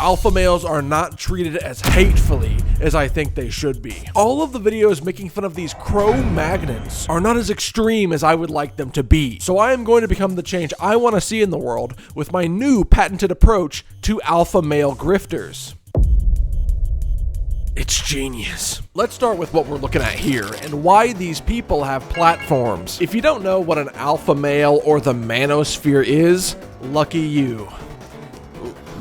Alpha males are not treated as hatefully as I think they should be. All of the videos making fun of these Cro-Magnons are not as extreme as I would like them to be. So I am going to become the change I want to see in the world with my new patented approach to alpha male grifters. It's genius. Let's start with what we're looking at here and why these people have platforms. If you don't know what an alpha male or the manosphere is, lucky you.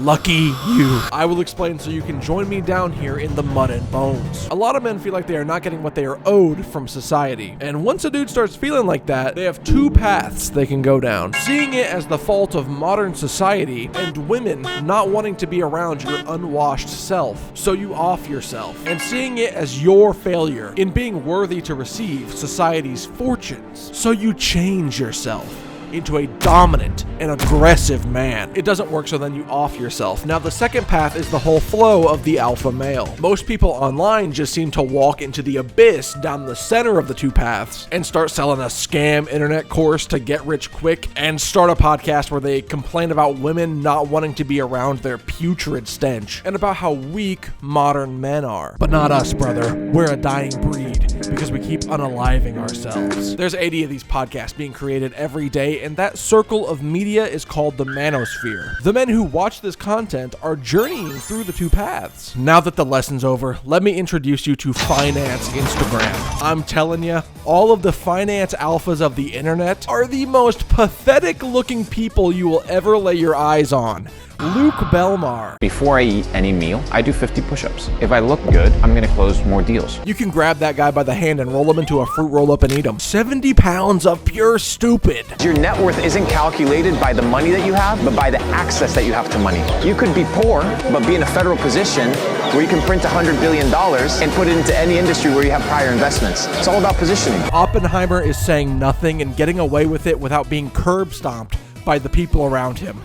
Lucky you. I will explain so you can join me down here in the mud and bones. A lot of men feel like they are not getting what they are owed from society. And once a dude starts feeling like that, they have two paths they can go down. Seeing it as the fault of modern society and women not wanting to be around your unwashed self, so you off yourself. And seeing it as your failure in being worthy to receive society's fortunes, so you change yourself into a dominant and aggressive man. It doesn't work, so then you off yourself. Now, the second path is the whole flow of the alpha male. Most people online just seem to walk into the abyss down the center of the two paths and start selling a scam internet course to get rich quick and start a podcast where they complain about women not wanting to be around their putrid stench and about how weak modern men are. But not us, brother. We're a dying breed because we keep unaliving ourselves. There's 80 of these podcasts being created every day, and that circle of media is called the manosphere. The men who watch this content are journeying through the two paths. Now that the lesson's over, let me introduce you to finance Instagram. I'm telling you, all of the finance alphas of the internet are the most pathetic looking people you will ever lay your eyes on. Luke Belmar. Before I eat any meal, I do 50 push-ups. If I look good, I'm gonna close more deals. You can grab that guy by the hand and roll him into a fruit roll-up and eat him. 70 pounds of pure stupid. Your net worth isn't calculated by the money that you have, but by the access that you have to money. You could be poor, but be in a federal position where you can print $100 billion and put it into any industry where you have prior investments. It's all about positioning. Oppenheimer is saying nothing and getting away with it without being curb stomped by the people around him.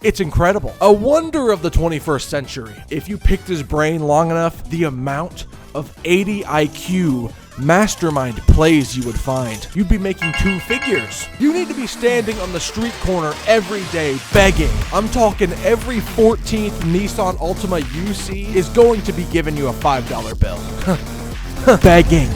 It's incredible. A wonder of the 21st century. If you picked his brain long enough, the amount of 80 IQ mastermind plays you would find. You'd be making two figures. You need to be standing on the street corner every day begging. I'm talking every 14th Nissan Altima you see is going to be giving you a $5 bill. Begging.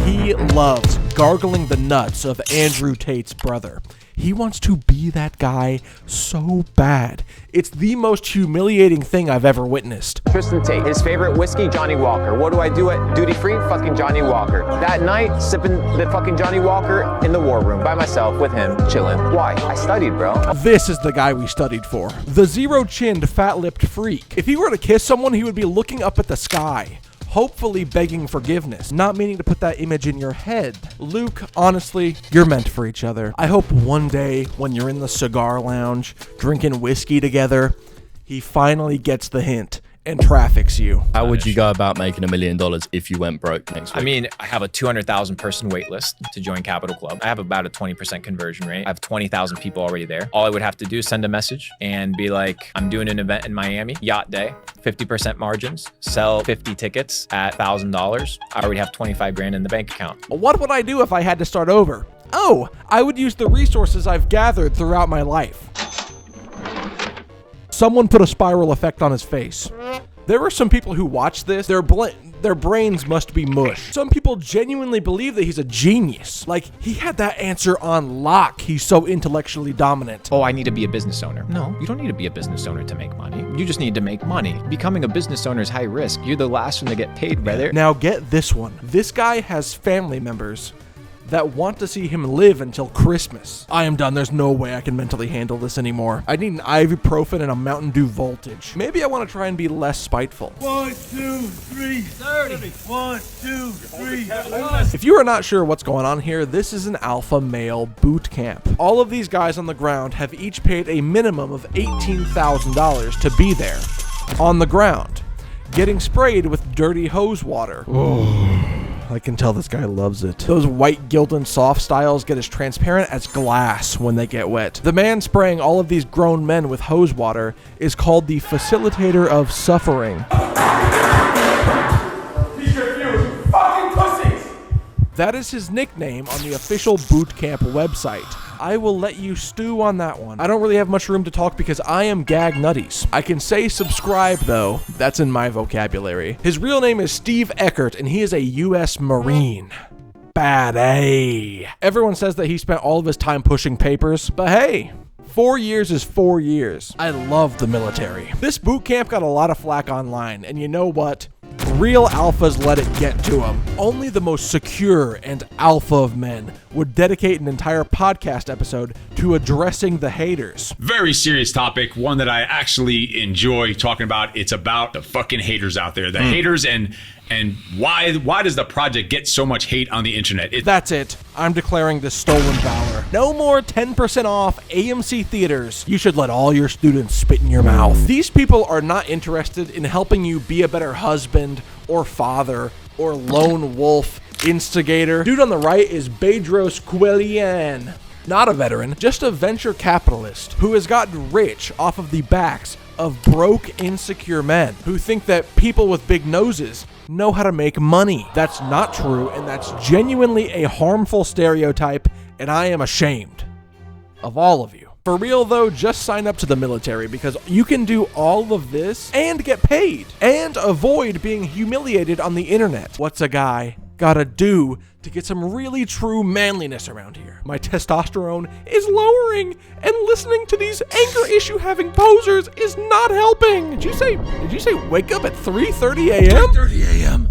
He loves gargling the nuts of Andrew Tate's brother. He wants to be that guy so bad. It's the most humiliating thing I've ever witnessed. Tristan Tate, his favorite whiskey, Johnny Walker. What do I do at duty free? Fucking Johnny Walker. That night, sipping the fucking Johnny Walker in the war room by myself with him, chilling. Why? I studied, bro. This is the guy we studied for. The zero-chinned, fat-lipped freak. If he were to kiss someone, he would be looking up at the sky, hopefully begging forgiveness, not meaning to put that image in your head. Luke, honestly, you're meant for each other. I hope one day when you're in the cigar lounge, drinking whiskey together, he finally gets the hint and traffics you. How would you go about making $1 million if you went broke next week? I mean, I have a 200,000 person wait list to join Capital Club. I have about a 20% conversion rate. I have 20,000 people already there. All I would have to do is send a message and be like, I'm doing an event in Miami, yacht day, 50% margins, sell 50 tickets at $1,000. I already have 25 grand in the bank account. What would I do if I had to start over? Oh, I would use the resources I've gathered throughout my life. Someone put a spiral effect on his face. There are some people who watch this, their brains must be mush. Some people genuinely believe that he's a genius. Like, he had that answer on lock. He's so intellectually dominant. Oh, I need to be a business owner. No, you don't need to be a business owner to make money. You just need to make money. Becoming a business owner is high risk. You're the last one to get paid, brother. Now get this one. This guy has family members that want to see him live until Christmas. I am done. There's no way I can mentally handle this anymore. I need an ibuprofen and a Mountain Dew voltage. Maybe I want to try and be less spiteful. 1, 2, 3, 30. 1, 2, 3. If you are not sure what's going on here, this is an alpha male boot camp. All of these guys on the ground have each paid a minimum of $18,000 to be there, on the ground, getting sprayed with dirty hose water. I can tell this guy loves it. Those white Gildan soft styles get as transparent as glass when they get wet. The man spraying all of these grown men with hose water is called the facilitator of suffering. That is his nickname on the official boot camp website. I will let you stew on that one. I don't really have much room to talk because I am Gag Nutties. I can say subscribe though. That's in my vocabulary. His real name is Steve Eckert and he is a U.S. Marine. Bad A. Everyone says that he spent all of his time pushing papers, but hey, 4 years is 4 years. I love the military. This boot camp got a lot of flack online, and you know what? Real alphas let it get to them. Only the most secure and alpha of men would dedicate an entire podcast episode to addressing the haters. Very serious topic, one that I actually enjoy talking about. It's about the fucking haters out there. The haters and why does the project get so much hate on the internet? That's it. I'm declaring this stolen valor. No more 10% off AMC theaters. You should let all your students spit in your mouth. These people are not interested in helping you be a better husband or father or lone wolf instigator. Dude on the right is Bedros Quillian. Not a veteran, just a venture capitalist who has gotten rich off of the backs of broke, insecure men who think that people with big noses know how to make money. That's not true, and that's genuinely a harmful stereotype, and I am ashamed of all of you. For real though, just sign up to the military because you can do all of this and get paid and avoid being humiliated on the internet. What's a guy gotta do to get some really true manliness around here? My testosterone is lowering, and listening to these anger issue having posers is not helping. Did you say wake up at 3:30 a.m.? 3:30 a.m.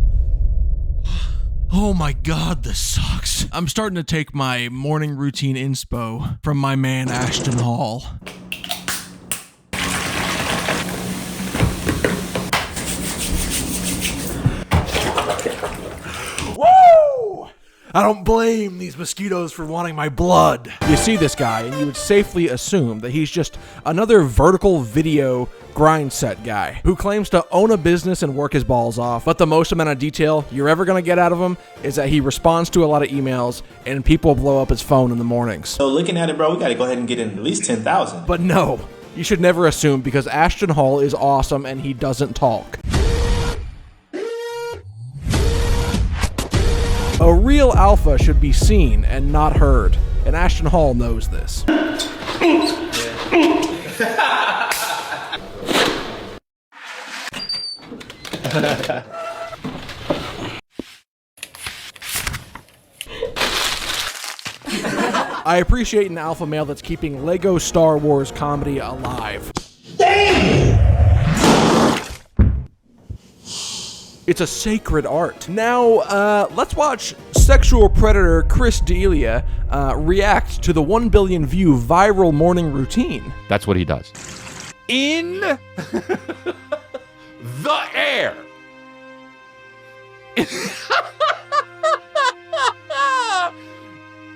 Oh my God, this sucks. I'm starting to take my morning routine inspo from my man Ashton Hall. Woo! I don't blame these mosquitoes for wanting my blood. You see this guy, and you would safely assume that he's just another vertical video grind set guy who claims to own a business and work his balls off. But the most amount of detail you're ever gonna get out of him is that he responds to a lot of emails and people blow up his phone in the mornings. So looking at it, bro, we gotta go ahead and get in at least 10,000. But no, you should never assume because Ashton Hall is awesome and he doesn't talk. A real alpha should be seen and not heard, and Ashton Hall knows this. I appreciate an alpha male that's keeping Lego Star Wars comedy alive. It's a sacred art. Now, let's watch sexual predator Chris D'Elia react to the 1 billion view viral morning routine. That's what he does. In the air.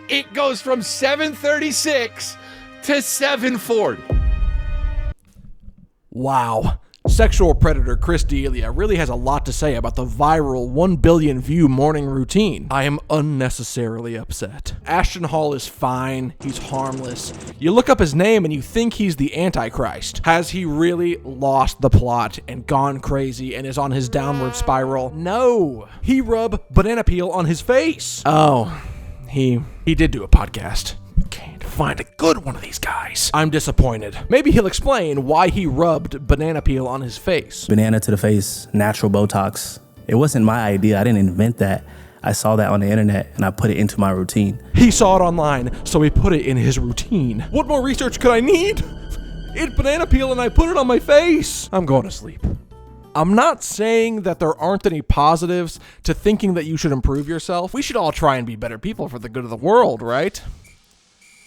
It goes from 7:36 to 7:40. Wow. Sexual predator Chris D'Elia really has a lot to say about the viral 1 billion view morning routine. I am unnecessarily upset. Ashton Hall is fine. He's harmless. You look up his name and you think he's the Antichrist. Has he really lost the plot and gone crazy and is on his downward spiral? No. He rubbed banana peel on his face. Oh, he did do a podcast. Can't find a good one of these guys. I'm disappointed. Maybe he'll explain why he rubbed banana peel on his face. Banana to the face, natural Botox. It wasn't my idea. I didn't invent that. I saw that on the internet and I put it into my routine. He saw it online, so he put it in his routine. What more research could I need? It's banana peel and I put it on my face. I'm going to sleep. I'm not saying that there aren't any positives to thinking that you should improve yourself. We should all try and be better people for the good of the world, right?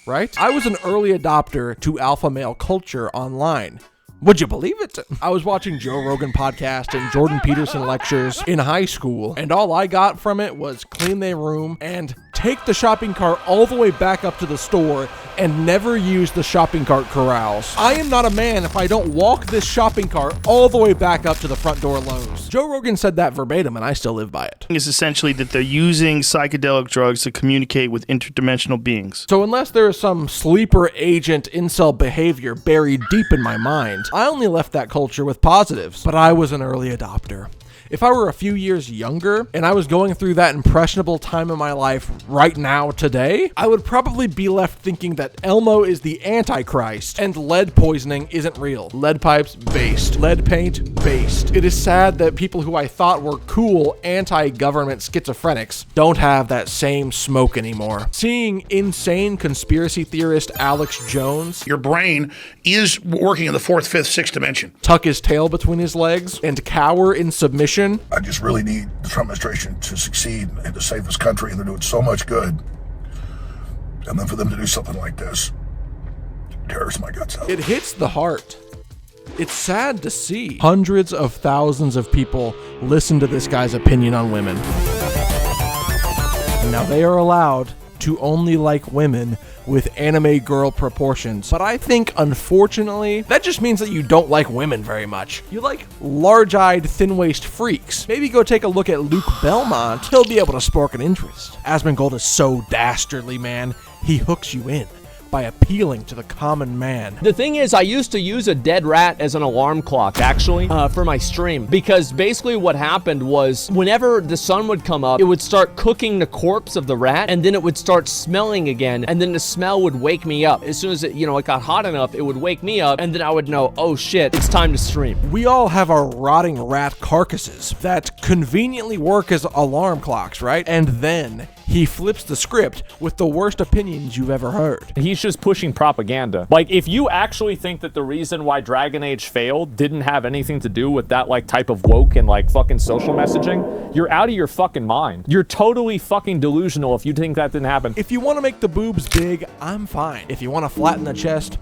Right? I was an early adopter to alpha male culture online. Would you believe it? I was watching Joe Rogan podcast and Jordan Peterson lectures in high school, and all I got from it was clean their room and take the shopping cart all the way back up to the store and never use the shopping cart corrals. I am not a man if I don't walk this shopping cart all the way back up to the front door Lowe's. Joe Rogan said that verbatim, and I still live by it. Is essentially that they're using psychedelic drugs to communicate with interdimensional beings. So unless there is some sleeper agent incel behavior buried deep in my mind, I only left that culture with positives. But I was an early adopter. If I were a few years younger and I was going through that impressionable time in my life right now today, I would probably be left thinking that Elmo is the Antichrist and lead poisoning isn't real. Lead pipes, based. Lead paint, based. It is sad that people who I thought were cool anti-government schizophrenics don't have that same smoke anymore. Seeing insane conspiracy theorist Alex Jones, your brain is working in the fourth, fifth, sixth dimension, tuck his tail between his legs and cower in submission. I just really need the Trump administration to succeed and to save this country, and they're doing so much good. And then for them to do something like this tears my guts out. It hits the heart. It's sad to see. Hundreds of thousands of people listen to this guy's opinion on women. Now they are allowed to only like women with anime girl proportions. But I think, unfortunately, that just means that you don't like women very much. You like large-eyed, thin-waist freaks. Maybe go take a look at Luke Belmont. He'll be able to spark an interest. Asmongold is so dastardly, man. He hooks you in by appealing to the common man. The thing is, I used to use a dead rat as an alarm clock, actually, for my stream. Because basically what happened was, whenever the sun would come up, it would start cooking the corpse of the rat, and then it would start smelling again, and then the smell would wake me up. As soon as it, it got hot enough, it would wake me up, and then I would know, oh shit, it's time to stream. We all have our rotting rat carcasses that conveniently work as alarm clocks, right? And then he flips the script with the worst opinions you've ever heard. He's just pushing propaganda. Like, if you actually think that the reason why Dragon Age failed didn't have anything to do with that, like, type of woke and, like, fucking social messaging, you're out of your fucking mind. You're totally fucking delusional if you think that didn't happen. If you want to make the boobs big, I'm fine. If you want to flatten the chest,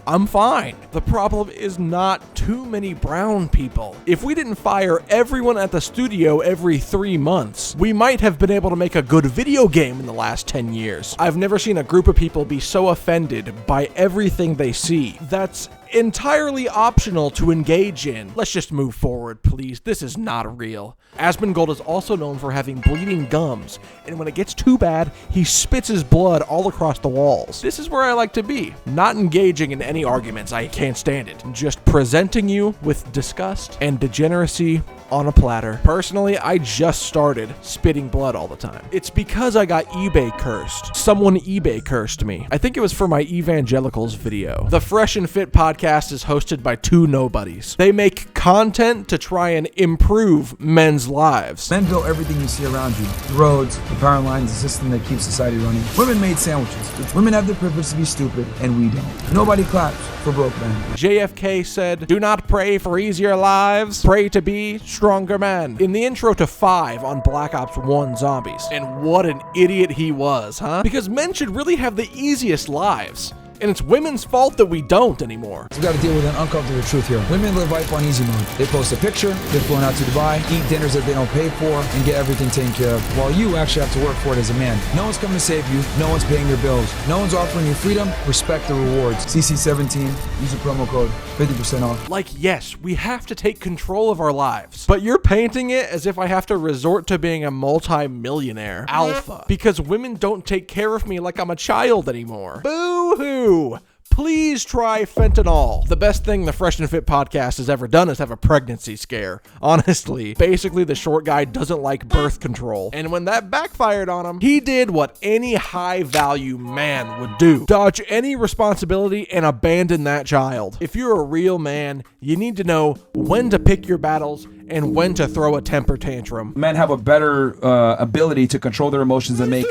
I'm fine. The problem is not too many brown people. If we didn't fire everyone at the studio every 3 months, we might have been able to make a good video game in the last 10 years. I've never seen a group of people be so offended by everything they see. That's entirely optional to engage in. Let's just move forward, please. This is not real. Asmongold is also known for having bleeding gums, and when it gets too bad, he spits his blood all across the walls. This is where I like to be. Not engaging in any arguments, I can't stand it. Just presenting you with disgust and degeneracy on a platter. Personally, I just started spitting blood all the time. It's because I got eBay cursed. Someone eBay cursed me. I think it was for my evangelicals video. The Fresh and Fit podcast is hosted by two nobodies. They make content to try and improve men's lives. Men built everything you see around you. The roads, the power lines, the system that keeps society running. Women made sandwiches. Women have the privilege to be stupid, and we don't. Nobody claps for broke men. JFK said, "Do not pray for easier lives. Pray to be stronger men." In the intro to 5 on Black Ops 1 Zombies. And what an idiot he was, huh? Because men should really have the easiest lives. And it's women's fault that we don't anymore. We gotta deal with an uncomfortable truth here. Women live life on easy mode. They post a picture, they're flown out to Dubai, eat dinners that they don't pay for, and get everything taken care of, while you actually have to work for it as a man. No one's coming to save you, no one's paying your bills, no one's offering you freedom, respect the rewards. CC17, use the promo code, 50% off. Like, yes, we have to take control of our lives, but you're painting it as if I have to resort to being a multi-millionaire alpha because women don't take care of me like I'm a child anymore. Boo-hoo! Please try fentanyl. The best thing the Fresh and Fit podcast has ever done is have a pregnancy scare. Honestly, basically the short guy doesn't like birth control. And when that backfired on him, he did what any high-value man would do. Dodge any responsibility and abandon that child. If you're a real man, you need to know when to pick your battles and when to throw a temper tantrum. Men have a better ability to control their emotions and make...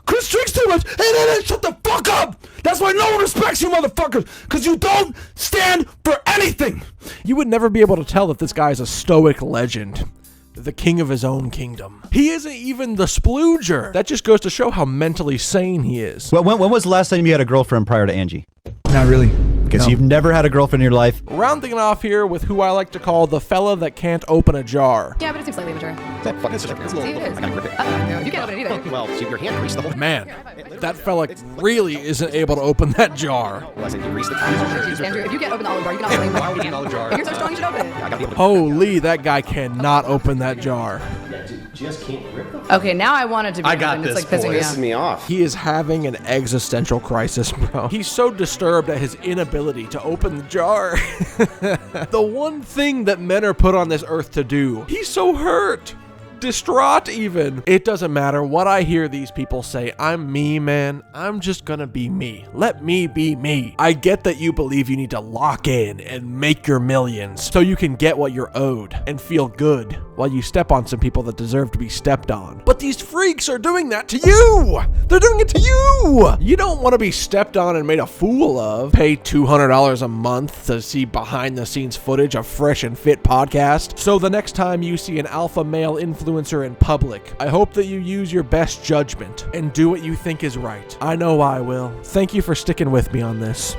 Chris drinks too much. Hey, shut the fuck up. That's why no one respects you motherfuckers, because you don't stand for anything. You would never be able to tell that this guy is a stoic legend. The king of his own kingdom. He isn't even the splooger. That just goes to show how mentally sane he is. Well, when was the last time you had a girlfriend prior to Angie? Not really. Because you've never had a girlfriend in your life. Rounding it off here with who I like to call the fella that can't open a jar. Yeah, but it seems slightly immature. That fucking shit. See, it is. I gotta grip it. No, you can't open it either. Well, see, your hand greased the whole... Man, that fella really isn't able to open that jar. Well, I said you greased the Andrew, if you can't open the olive jar, you can open Why would you an olive jar? If you're so strong, you should open it. Holy, that guy cannot open that jar. just can't grip them. Okay, now I want it to be. I got open. this. It's like pissing me off. He is having an existential crisis, bro. He's so disturbed at his inability to open the jar. The one thing that men are put on this earth to do. He's so hurt. Distraught even. It doesn't matter what I hear these people say. I'm me, man. I'm just gonna be me. Let me be me. I get that you believe you need to lock in and make your millions so you can get what you're owed and feel good while you step on some people that deserve to be stepped on. But these freaks are doing that to you. They're doing it to you. You don't want to be stepped on and made a fool of. Pay $200 a month to see behind the scenes footage of Fresh and Fit podcast. So the next time you see an alpha male influencer in public, I hope that you use your best judgment and do what you think is right. I know I will. Thank you for sticking with me on this.